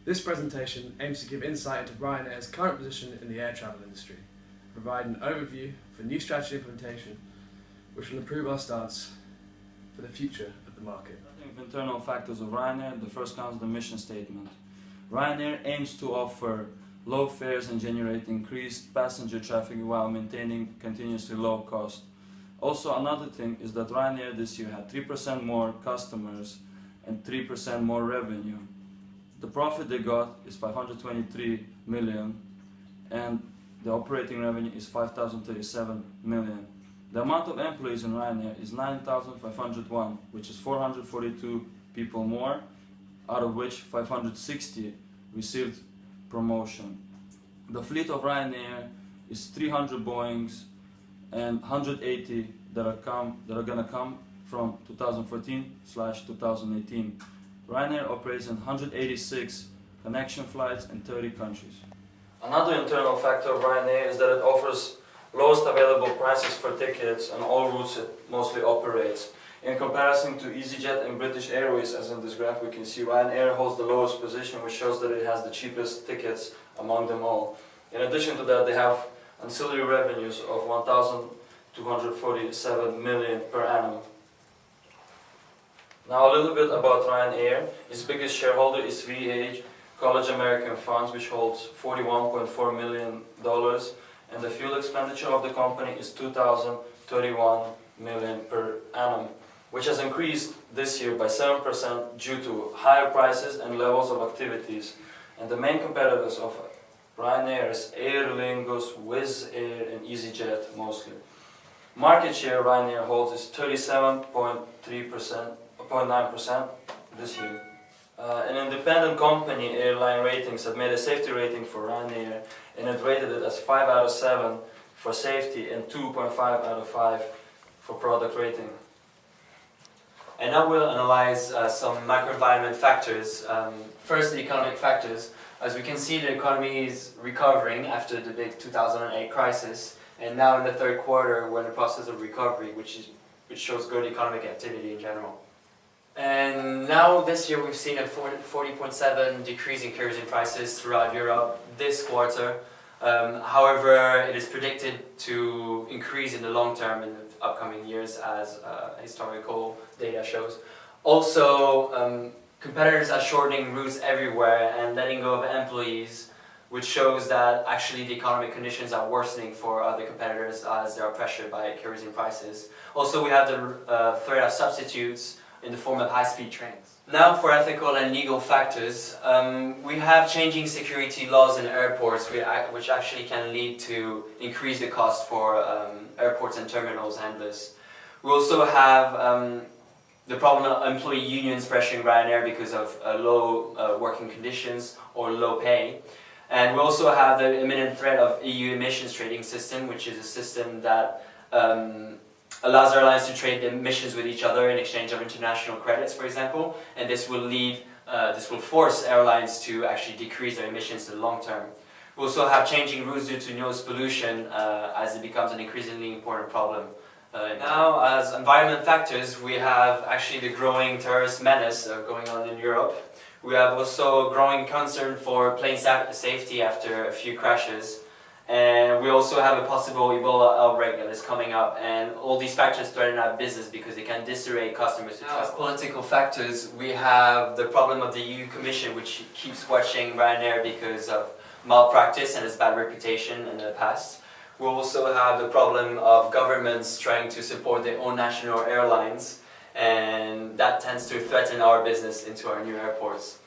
This presentation aims to give insight into Ryanair's current position in the air travel industry, provide an overview for new strategy implementation, which will improve our stance for the future of the market. Starting with internal factors of Ryanair, the first comes the mission statement. Ryanair aims to offer low fares and generate increased passenger traffic while maintaining continuously low cost. Also, another thing is that Ryanair this year had 3% more customers and 3% more revenue. The profit they got is 523 million and the operating revenue is 5,037 million. The amount of employees in Ryanair is 9,501, which is 442 people more, out of which 560 received promotion. The fleet of Ryanair is 300 Boeings and 180 that are going to come from 2014/2018. Ryanair operates in 186 connection flights in 30 countries. Another internal factor of Ryanair is that it offers lowest available prices for tickets on all routes it mostly operates. In comparison to EasyJet and British Airways, as in this graph we can see, Ryanair holds the lowest position, which shows that it has the cheapest tickets among them all. In addition to that, they have ancillary revenues of 1,247 million per annum. Now a little bit about Ryanair. Its biggest shareholder is VA College American Funds, which holds $41.4 million, and the fuel expenditure of the company is 2,031 million per annum, which has increased this year by 7% due to higher prices and levels of activities. And the main competitors of Ryanair is Aer Lingus, Wizz Air and EasyJet mostly. Market share Ryanair holds is 37.9% this year. An independent company, Airline Ratings, had made a safety rating for Ryanair and it rated it as 5 out of 7 for safety and 2.5 out of 5 for product rating. And now we'll analyze some microenvironment factors. First, the economic factors. As we can see, the economy is recovering after the big 2008 crisis, and now in the third quarter we're in the process of recovery, which shows good economic activity in general. And now this year we've seen a 40.7% decrease in kerosene prices throughout Europe this quarter. However, it is predicted to increase in the long term in the upcoming years as historical data shows. Also, competitors are shortening routes everywhere and letting go of employees, which shows that actually the economic conditions are worsening for other competitors as they are pressured by kerosene prices. Also, we have the threat of substitutes in the form of high-speed trains. Now for ethical and legal factors, we have changing security laws in airports which actually can lead to increase the cost for airports and terminals handlers. We also have the problem of employee unions pressuring Ryanair because of low working conditions or low pay. And we also have the imminent threat of EU emissions trading system, which is a system that allows airlines to trade emissions with each other in exchange of international credits, for example, and this will force airlines to actually decrease their emissions in the long term. We also have changing routes due to noise pollution as it becomes an increasingly important problem. Now, as environment factors, we have actually the growing terrorist menace going on in Europe. We have also growing concern for plane safety after a few crashes. And we also have a possible Ebola outbreak that is coming up, and all these factors threaten our business because they can disarray customers to trust. As political factors, we have the problem of the EU Commission, which keeps watching Ryanair because of malpractice and its bad reputation in the past. We also have the problem of governments trying to support their own national airlines, and that tends to threaten our business into our new airports.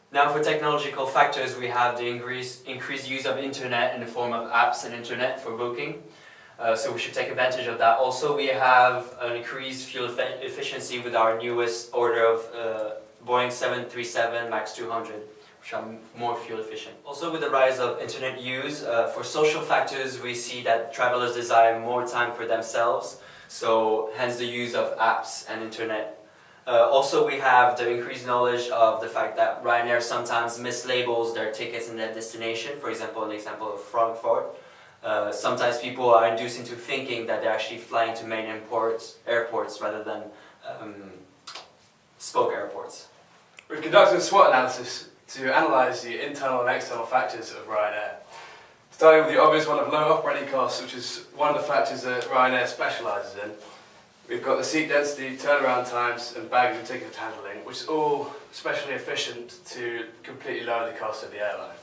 Now for technological factors, we have the increased use of internet in the form of apps and internet for booking. So we should take advantage of that. Also, we have an increased fuel efficiency with our newest order of Boeing 737 MAX 200, which are more fuel efficient. Also, with the rise of internet use, for social factors, we see that travelers desire more time for themselves, so hence the use of apps and internet. Also, we have the increased knowledge of the fact that Ryanair sometimes mislabels their tickets and their destination. For example, an example of Frankfurt. Sometimes people are induced into thinking that they're actually flying to main airports rather than spoke airports. We've conducted a SWOT analysis to analyse the internal and external factors of Ryanair. Starting with the obvious one of low operating costs, which is one of the factors that Ryanair specialises in. We've got the seat density, turnaround times and baggage and ticket handling, which is all especially efficient to completely lower the cost of the airline.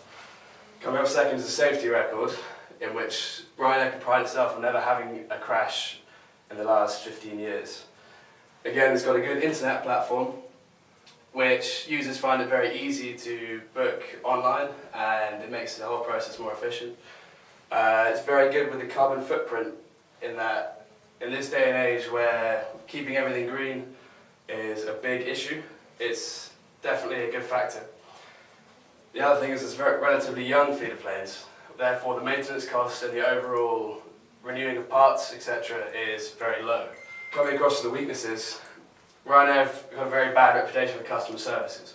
Coming up second is the safety record, in which Ryanair can pride itself on never having a crash in the last 15 years. Again, it's got a good internet platform, which users find it very easy to book online, and it makes the whole process more efficient. It's very good with the carbon footprint, in that in this day and age where keeping everything green is a big issue, it's definitely a good factor. The other thing is it's very relatively young fleet of planes, therefore the maintenance costs and the overall renewing of parts, etc. is very low. Coming across to the weaknesses, Ryanair have a very bad reputation for customer services.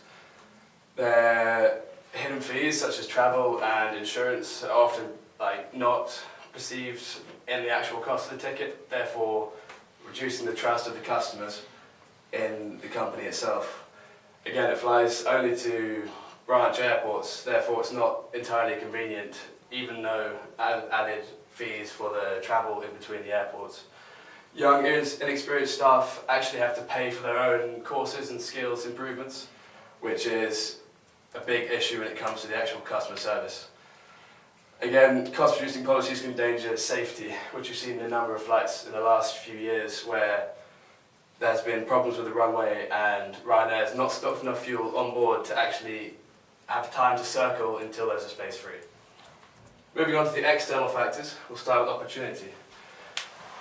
Their hidden fees such as travel and insurance are often not perceived in the actual cost of the ticket, therefore reducing the trust of the customers in the company itself. Again, it flies only to branch airports, therefore it's not entirely convenient, even though added fees for the travel in between the airports. Young, inexperienced staff actually have to pay for their own courses and skills improvements, which is a big issue when it comes to the actual customer service. Again, cost-reducing policies can endanger safety, which we've seen in a number of flights in the last few years where there's been problems with the runway and Ryanair has not stocked enough fuel on board to actually have time to circle until there's a space free. Moving on to the external factors, we'll start with opportunity.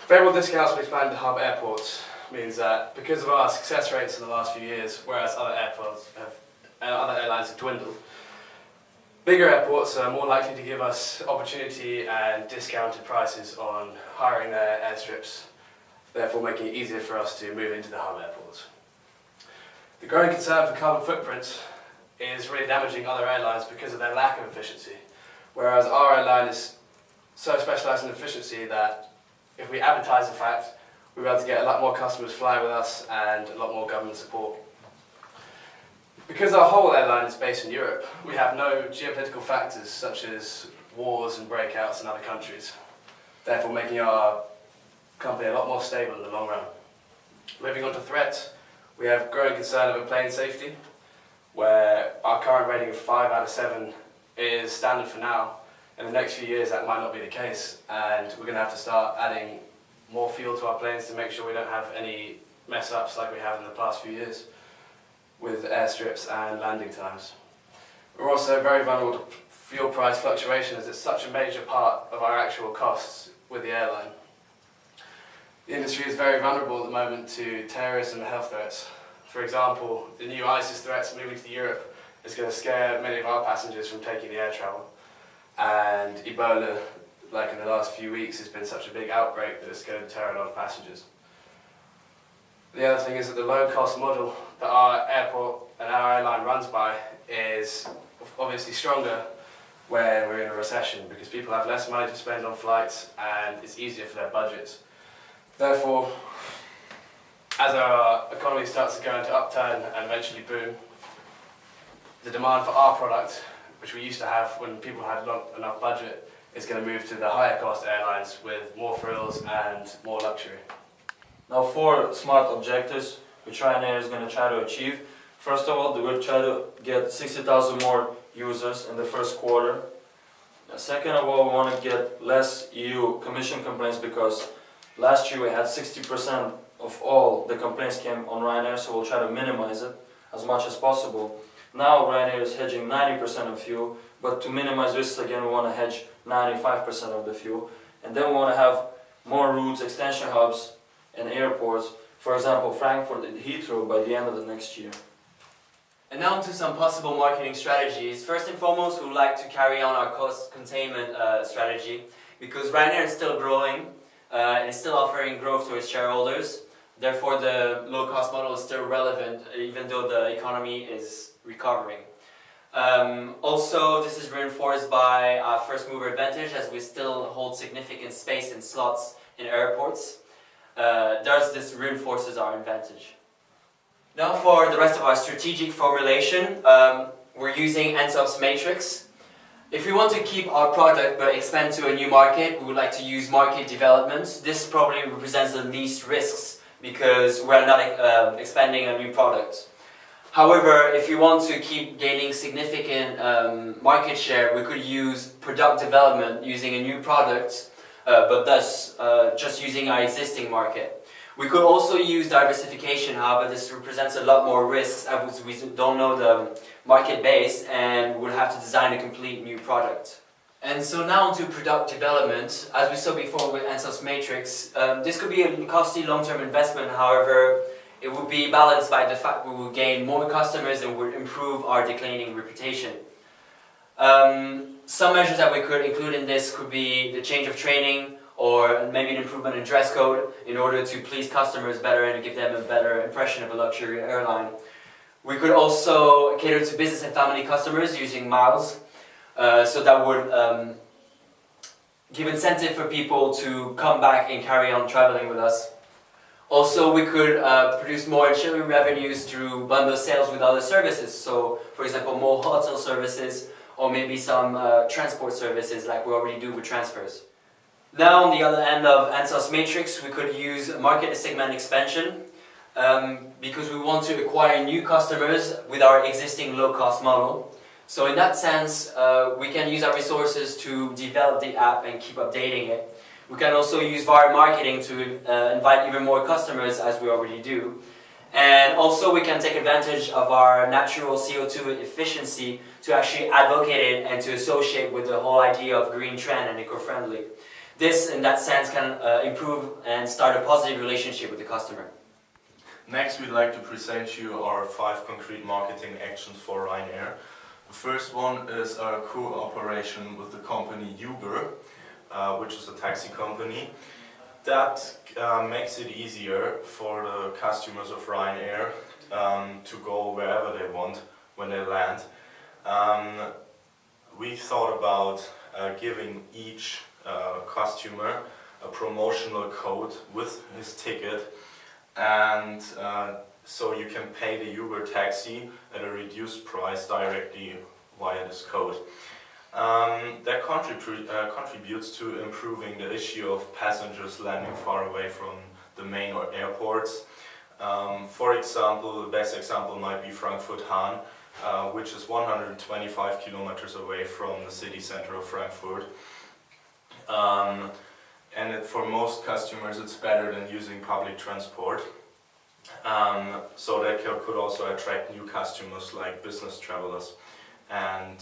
Favourable discounts when expanding to hub airports means that because of our success rates in the last few years, whereas other airlines have dwindled, bigger airports are more likely to give us opportunity and discounted prices on hiring their airstrips, therefore making it easier for us to move into the hub airports. The growing concern for carbon footprint is really damaging other airlines because of their lack of efficiency, whereas our airline is so specialised in efficiency that if we advertise the fact, we'll be able to get a lot more customers flying with us and a lot more government support. Because our whole airline is based in Europe, we have no geopolitical factors such as wars and breakouts in other countries, therefore making our company a lot more stable in the long run. Moving on to threats, we have growing concern over plane safety, where our current rating of 5 out of 7 is standard for now. In the next few years that might not be the case, and we're going to have to start adding more fuel to our planes to make sure we don't have any mess ups like we have in the past few years with airstrips and landing times. We're also very vulnerable to fuel price fluctuation, as it's such a major part of our actual costs with the airline. The industry is very vulnerable at the moment to terrorism and health threats. For example, the new ISIS threats moving to Europe is going to scare many of our passengers from taking the air travel. And Ebola, like in the last few weeks, has been such a big outbreak that it's going to deter a lot of passengers. The other thing is that the low-cost model that our airport and our airline runs by is obviously stronger when we're in a recession, because people have less money to spend on flights and it's easier for their budgets. Therefore, as our economy starts to go into upturn and eventually boom, the demand for our product, which we used to have when people had not enough budget, is going to move to the higher cost airlines with more frills and more luxury. Now 4 smart objectives which Ryanair is going to try to achieve. First of all, we'll try to get 60,000 more users in the first quarter. Second of all, we want to get less EU commission complaints, because last year we had 60% of all the complaints came on Ryanair, so we'll try to minimize it as much as possible. Now Ryanair is hedging 90% of fuel, but to minimize risks again we want to hedge 95% of the fuel. And then we want to have more routes, extension hubs and airports, for example Frankfurt and Heathrow, by the end of the next year. And now to some possible marketing strategies. First and foremost, we would like to carry on our cost containment strategy, because Ryanair is still growing and is still offering growth to its shareholders. Therefore, the low-cost model is still relevant, even though the economy is recovering. Also, this is reinforced by our first-mover advantage, as we still hold significant space and slots in airports. Thus, this reinforces our advantage. Now for the rest of our strategic formulation, we're using NSOP's matrix. If we want to keep our product but expand to a new market, we would like to use market development. This probably represents the least risks because we're not expanding a new product. However, if we want to keep gaining significant market share, we could use product development using a new product, but thus just using our existing market. We could also use diversification, however this represents a lot more risks as we don't know the market base and would have to design a complete new product. And so now onto product development. As we saw before with NSOP's matrix, this could be a costly long-term investment, however it would be balanced by the fact we will gain more customers and would improve our declining reputation. Some measures that we could include in this could be the change of training or maybe an improvement in dress code in order to please customers better and give them a better impression of a luxury airline. We could also cater to business and family customers using miles, so that would give incentive for people to come back and carry on traveling with us. Also, we could produce more ancillary revenues through bundle sales with other services. So, for example, more hotel services or maybe some transport services like we already do with transfers. Now, on the other end of NSOP's matrix, we could use market segment expansion because we want to acquire new customers with our existing low-cost model. So in that sense, we can use our resources to develop the app and keep updating it. We can also use viral marketing to invite even more customers, as we already do. And also we can take advantage of our natural CO2 efficiency to actually advocate it and to associate with the whole idea of green trend and eco-friendly. This, in that sense, can improve and start a positive relationship with the customer. Next, we'd like to present you our 5 concrete marketing actions for Ryanair. The first one is our cooperation with the company Uber, which is a taxi company. That makes it easier for the customers of Ryanair to go wherever they want when they land. We thought about giving each customer a promotional code with his ticket, and so you can pay the Uber taxi at a reduced price directly via this code. That contributes to improving the issue of passengers landing far away from the main airports. For example, the best example might be Frankfurt-Hahn, which is 125 kilometers away from the city center of Frankfurt. And for most customers it's better than using public transport. So that could also attract new customers like business travelers and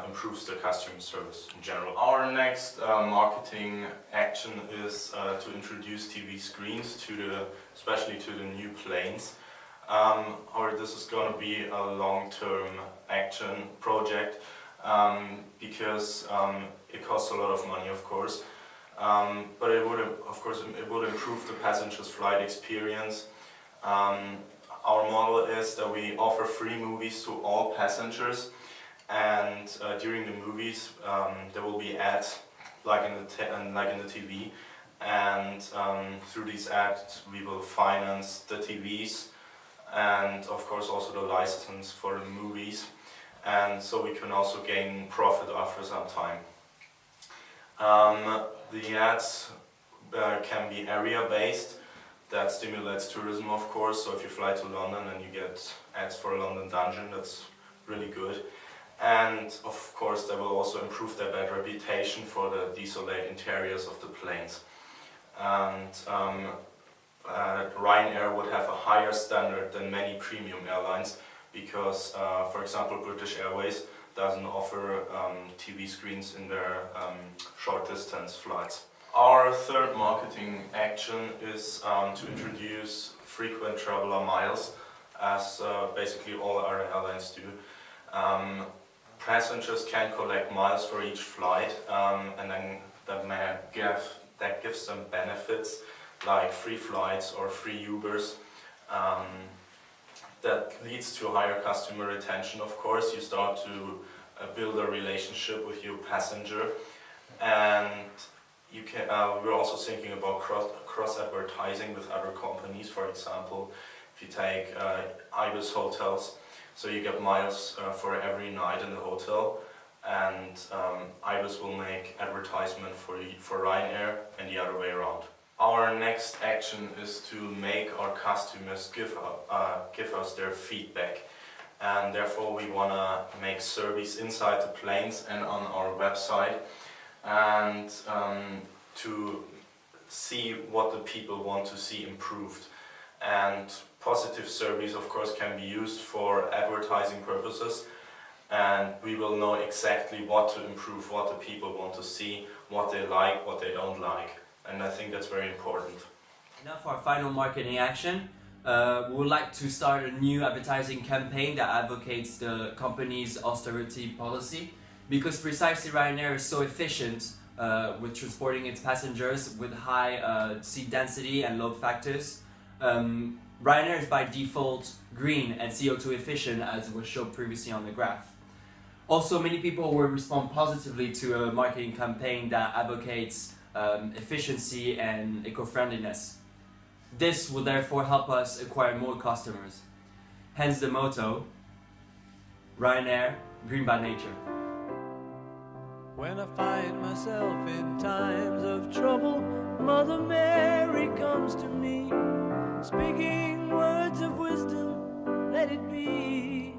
improves the customer service in general. Our next marketing action is to introduce TV screens especially to the new planes. This is going to be a long-term action project because it costs a lot of money, of course. But it would improve the passengers' flight experience. Our model is that we offer free movies to all passengers, and during the movies there will be ads like in the TV, and through these ads we will finance the TVs and of course also the license for the movies, and so we can also gain profit after some time. The ads can be area-based. That stimulates tourism, of course, so if you fly to London and you get ads for a London dungeon, that's really good. And of course that will also improve their bad reputation for the desolate interiors of the planes. And Ryanair would have a higher standard than many premium airlines because, for example, British Airways doesn't offer TV screens in their short distance flights. Our third marketing action is to introduce frequent traveler miles, as basically all other airlines do. Passengers can collect miles for each flight, and then that gives them benefits like free flights or free Ubers. That leads to higher customer retention, of course. You start to build a relationship with your passenger, and we're also thinking about cross-advertising with other companies. For example, if you take Ibis Hotels, So you get miles for every night in the hotel, and Ibis will make advertisement for Ryanair and the other way around. Our next action is to make our customers give us their feedback, and therefore we want to make surveys inside the planes and on our website, and to see what the people want to see improved. And positive surveys of course can be used for advertising purposes, and we will know exactly what to improve, what the people want to see, what they like, what they don't like. And I think that's very important. Now for our final marketing action, we would like to start a new advertising campaign that advocates the company's austerity policy, because precisely Ryanair is so efficient with transporting its passengers with high seat density and load factors. Ryanair is by default green and CO2 efficient, as was shown previously on the graph. Also, many people will respond positively to a marketing campaign that advocates efficiency and eco-friendliness. This will therefore help us acquire more customers. Hence the motto, Ryanair, green by nature. When I find myself in times of trouble, Mother Mary comes to me, speaking words of wisdom, let it be.